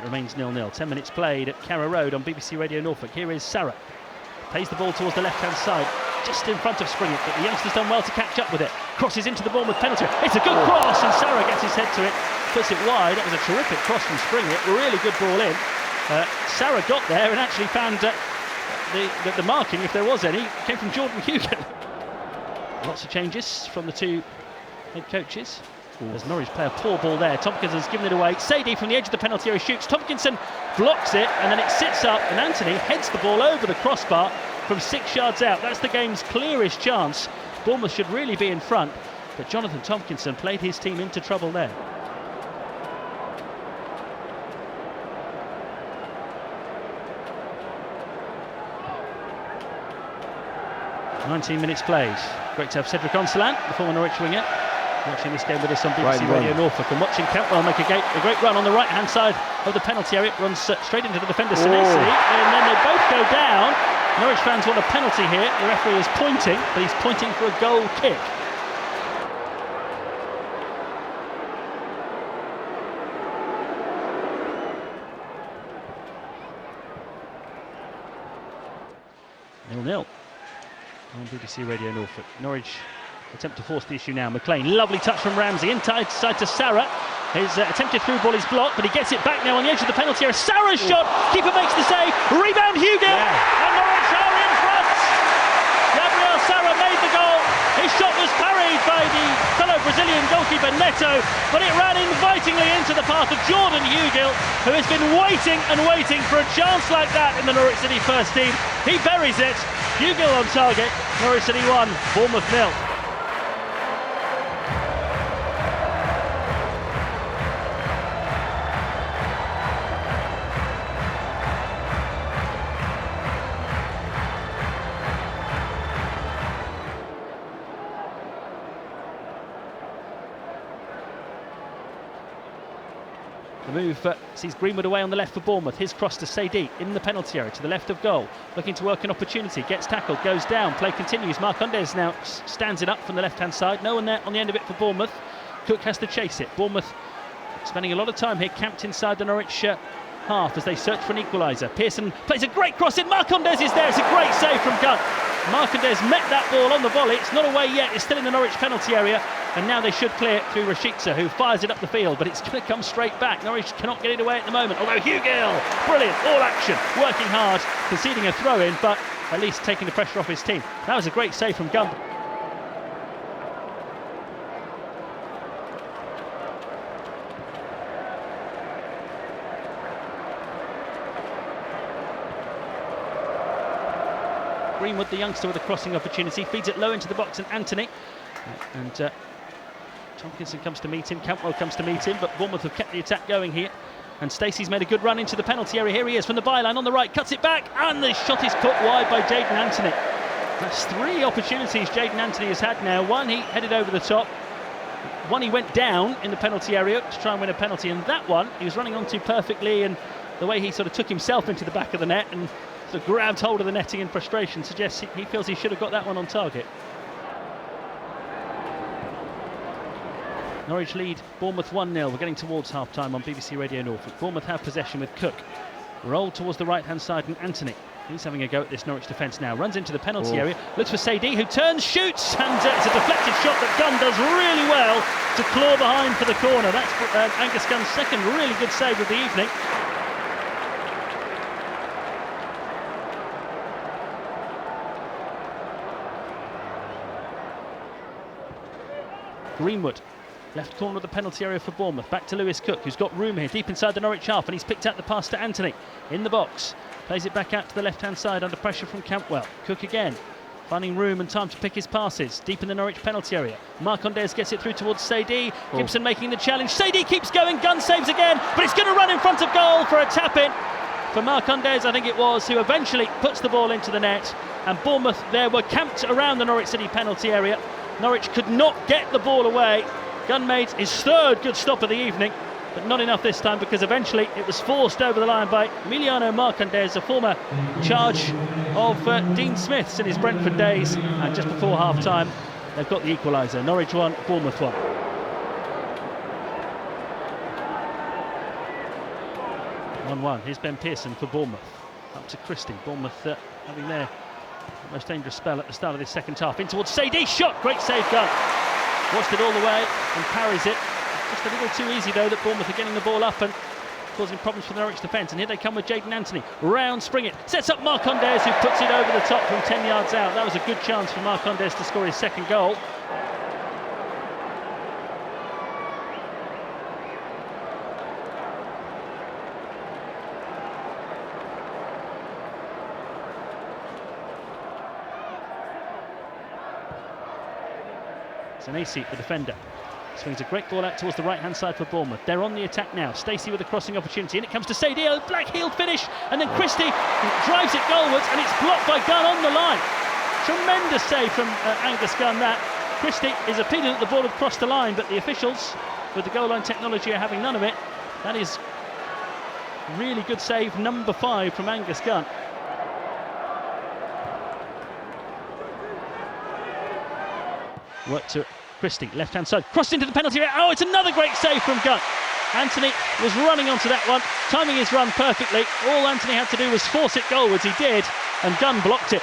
remains 0-0. 10 minutes played at Carrow Road on BBC Radio Norfolk. Here is Sarah. Plays the ball towards the left-hand side, just in front of Springett, but the youngster's done well to catch up with it. Crosses into the Bournemouth penalty. It's a good cross, and Sarah gets his head to it, puts it wide. That was a terrific cross from Springett. Really good ball in. Sarah got there and actually found the marking, if there was any, came from Jordan Hugo. Lots of changes from the two head coaches. As Norwich play a poor ball there. Tompkinson's given it away. Sadie from the edge of the penalty area shoots. Tompkinson blocks it, and then it sits up, and Anthony heads the ball over the crossbar from 6 yards out. That's the game's clearest chance. Bournemouth should really be in front, but Jonathan Tompkinson played his team into trouble there. "19 minutes played." Great to have Cedric Onsalan, the former Norwich winger, watching this game with us on BBC Radio Norfolk, and watching Cantwell make a great run on the right-hand side of the penalty area. It runs straight into the defender, Senesi, and then they both go down. Norwich fans want a penalty here. The referee is pointing, but he's pointing for a goal kick. Nil-nil on BBC Radio Norfolk. Norwich attempt to force the issue now. McLean, lovely touch from Ramsey, inside to Sarah. His attempted through ball is blocked, but he gets it back now on the edge of the penalty area. Sarah's shot, keeper makes the save, rebound Hugo, and Norwich are in front. Gabriel Sarah made the goal. His shot was parried by the fellow Brazilian goalkeeper Neto, but it ran invitingly into the path of Jordan Hugo, who has been waiting and waiting for a chance like that in the Norwich City first team. He buries it. Hugo on target. Norwich City 1, Bournemouth 0. The move sees Greenwood away on the left for Bournemouth. His cross to Sadie in the penalty area to the left of goal. Looking to work an opportunity. Gets tackled, goes down. Play continues. Marcondes now stands it up from the left-hand side. No one there on the end of it for Bournemouth. Cook has to chase it. Bournemouth spending a lot of time here camped inside the Norwich half as they search for an equaliser. Pearson plays a great cross in. Marcondes is there. It's a great save from Gunn. Marcondes met that ball on the volley. It's not away yet. It's still in the Norwich penalty area. And now they should clear it through Rashica, who fires it up the field, but it's going to come straight back. Norwich cannot get it away at the moment, although Hugill, brilliant, all action, working hard, conceding a throw-in, but at least taking the pressure off his team. That was a great save from Gump. Greenwood, the youngster with a crossing opportunity, feeds it low into the box, and Anthony. And Tompkinson comes to meet him, Cantwell comes to meet him, but Bournemouth have kept the attack going here. And Stacey's made a good run into the penalty area. Here he is from the byline on the right, cuts it back, and the shot is put wide by Jayden Anthony. That's 3 opportunities Jayden Anthony has had now. One, he headed over the top. One, he went down in the penalty area to try and win a penalty. And that one, he was running onto perfectly, and the way he sort of took himself into the back of the net and sort of grabbed hold of the netting in frustration suggests he feels he should have got that one on target. Norwich lead Bournemouth 1-0. We're getting towards half-time on BBC Radio Norfolk. Bournemouth have possession with Cook. Rolled towards the right-hand side, and Anthony. He's having a go at this Norwich defence now. Runs into the penalty area, looks for Sadie, who turns, shoots, and it's a deflected shot that Gunn does really well to claw behind for the corner. That's Angus Gunn's second really good save of the evening. Greenwood. Left corner of the penalty area for Bournemouth. Back to Lewis Cook, who's got room here deep inside the Norwich half, and he's picked out the pass to Anthony in the box. Plays it back out to the left-hand side under pressure from Cantwell. Cook again, finding room and time to pick his passes deep in the Norwich penalty area. Marcondes gets it through towards Sadie. Gibson making the challenge. Sadie keeps going. Gunn saves again, but it's going to run in front of goal for a tap-in for Marcondes, I think it was, who eventually puts the ball into the net. And Bournemouth there were camped around the Norwich City penalty area. Norwich could not get the ball away. Gunn made his third good stop of the evening, but not enough this time, because eventually it was forced over the line by Emiliano Marcondes, a former charge of Dean Smith's in his Brentford days. And just before half-time, they've got the equaliser. Norwich 1, Bournemouth 1. 1-1. Here's Ben Pearson for Bournemouth. Up to Christie. Bournemouth having their most dangerous spell at the start of this second half. In towards Sadie. Shot. Great save, Gunn. Watched it all the way and parries it. Just a little too easy, though, that Bournemouth are getting the ball up and causing problems for the Norwich defence. And here they come with Jayden Anthony. Round spring it. Sets up Marcondes, who puts it over the top from 10 yards out. That was a good chance for Marcondes to score his second goal. Sanesi, the defender, swings a great ball out towards the right-hand side for Bournemouth. They're on the attack now. Stacey with a crossing opportunity. In it comes to Sadio, black-heeled finish, and then Christie drives it goalwards, and it's blocked by Gunn on the line. Tremendous save from Angus Gunn. That Christie is appealing that the ball had crossed the line, but the officials, with the goal line technology, are having none of it. That is really good save, number 5 from Angus Gunn. Work to Christie, left-hand side, crossed into the penalty area. Oh, it's another great save from Gunn. Anthony was running onto that one, timing his run perfectly. All Anthony had to do was force it goalwards. He did, and Gunn blocked it.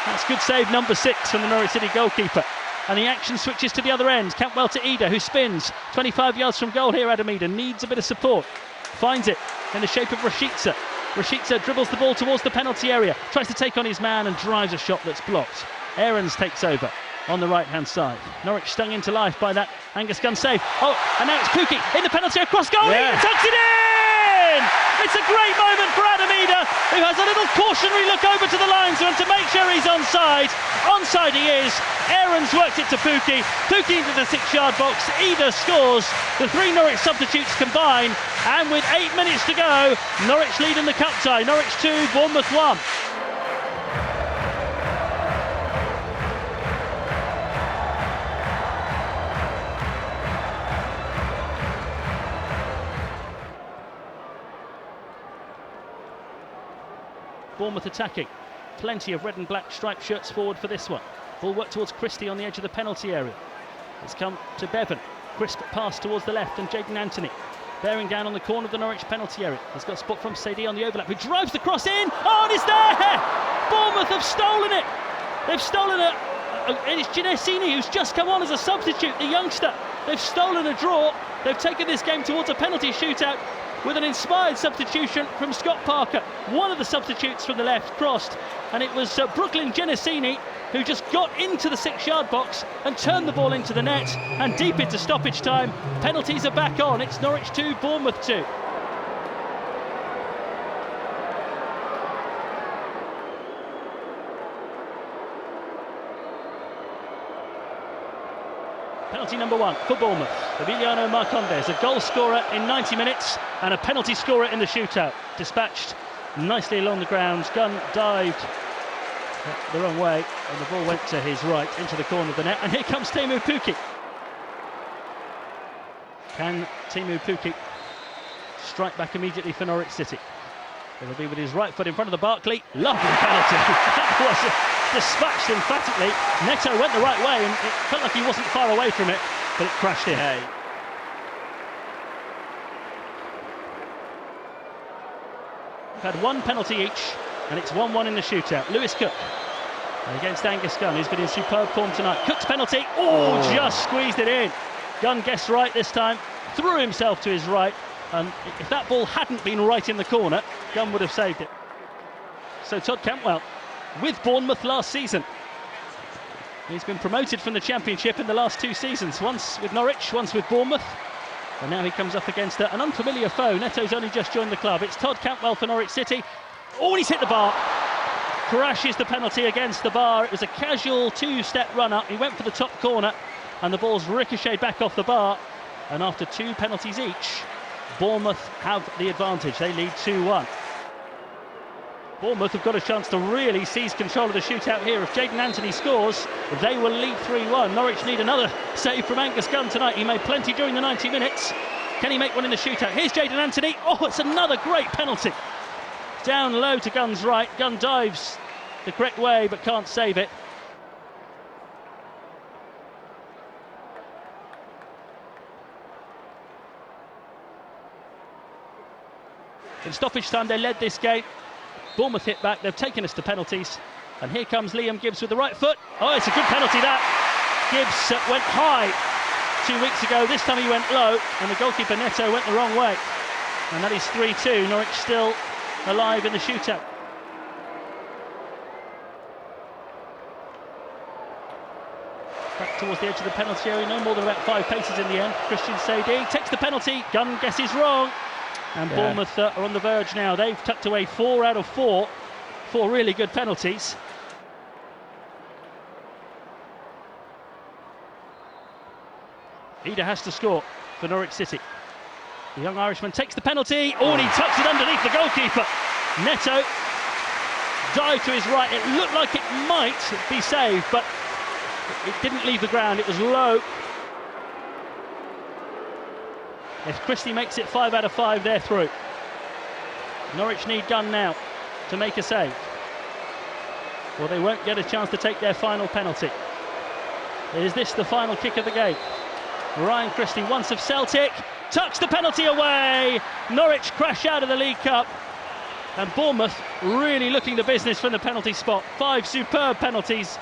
That's good save number 6 from the Norwich City goalkeeper. And the action switches to the other end. Campbell to Ida, who spins 25 yards from goal here. Adam Ida needs a bit of support. Finds it in the shape of Rashica. Rashica dribbles the ball towards the penalty area, tries to take on his man and drives a shot that's blocked. Aarons takes over on the right-hand side. Norwich stung into life by that Angus Gunn save. Oh, and now it's Pukki in the penalty area, cross goal. Yeah. He tucks it in! It's a great moment for Adam Ida, who has a little cautionary look over to the linesman to make sure he's onside. Onside he is. Aarons works it to Pukki. Pukki into the 6-yard box. Ida scores. The 3 Norwich substitutes combine, and with 8 minutes to go, Norwich lead in the cup tie. Norwich 2, Bournemouth 1. Bournemouth attacking. Plenty of red and black striped shirts forward for this one. Ball worked towards Christie on the edge of the penalty area. It's come to Bevan. Crisp pass towards the left, and Jayden Anthony bearing down on the corner of the Norwich penalty area. He's got spot from Sadie on the overlap, who drives the cross in. Oh, and it's there! Bournemouth have stolen it. They've stolen it. And it's Ginesini who's just come on as a substitute, the youngster. They've stolen a draw. They've taken this game towards a penalty shootout with an inspired substitution from Scott Parker. One of the substitutes from the left crossed, and it was Brooklyn Genesini who just got into the 6-yard box and turned the ball into the net and deep into stoppage time. Penalties are back on. It's Norwich 2, Bournemouth 2. Penalty number 1 for Bournemouth. Emiliano Marcondes, a goal scorer in 90 minutes and a penalty scorer in the shootout. Dispatched nicely along the ground. Gunn dived the wrong way and the ball went to his right into the corner of the net. And here comes Teemu Pukki. Can Teemu Pukki strike back immediately for Norwich City? It'll be with his right foot in front of the Barkley. Lovely penalty. That was dispatched emphatically. Neto went the right way and it felt like he wasn't far away from it, but it crashed in. Hey. We've had 1 penalty each, and it's 1-1 in the shootout. Lewis Cook against Angus Gunn, who's been in superb form tonight. Cook's penalty. Oh, just squeezed it in. Gunn guessed right this time, threw himself to his right, and if that ball hadn't been right in the corner, Gunn would have saved it. So Todd Cantwell with Bournemouth last season. He's been promoted from the Championship in the last 2 seasons, once with Norwich, once with Bournemouth, and now he comes up against an unfamiliar foe. Neto's only just joined the club. It's Todd Cantwell for Norwich City. Oh, and he's hit the bar. Crashes the penalty against the bar. It was a casual 2-step run up. He went for the top corner and the ball's ricocheted back off the bar, and after 2 penalties each, Bournemouth have the advantage. They lead 2-1. Bournemouth have got a chance to really seize control of the shootout here. If Jayden Anthony scores, they will lead 3-1. Norwich need another save from Angus Gunn tonight. He made plenty during the 90 minutes. Can he make one in the shootout? Here's Jayden Anthony. Oh, it's another great penalty. Down low to Gunn's right. Gunn dives the correct way but can't save it. In stoppage time, they led this game. Bournemouth hit back, they've taken us to penalties. And here comes Liam Gibbs with the right foot. Oh, it's a good penalty, that. Gibbs went high 2 weeks ago. This time he went low, and the goalkeeper Neto went the wrong way. And that is 3-2. Norwich still alive in the shootout. Back towards the edge of the penalty area, no more than about 5 paces in the end. Christian Sadie takes the penalty, Gunn guesses wrong. And Bournemouth are on the verge now. They've tucked away 4 out of 4. 4 really good penalties. Ida has to score for Norwich City. The young Irishman takes the penalty. Oh, and he tucks it underneath the goalkeeper. Neto dived to his right. It looked like it might be saved, but it didn't leave the ground. It was low. If Christie makes it 5 out of 5, they're through. Norwich need Gunn now to make a save, or they won't get a chance to take their final penalty. Is this the final kick of the game? Ryan Christie, once of Celtic, tucks the penalty away. Norwich crash out of the League Cup, and Bournemouth really looking the business from the penalty spot. 5 superb penalties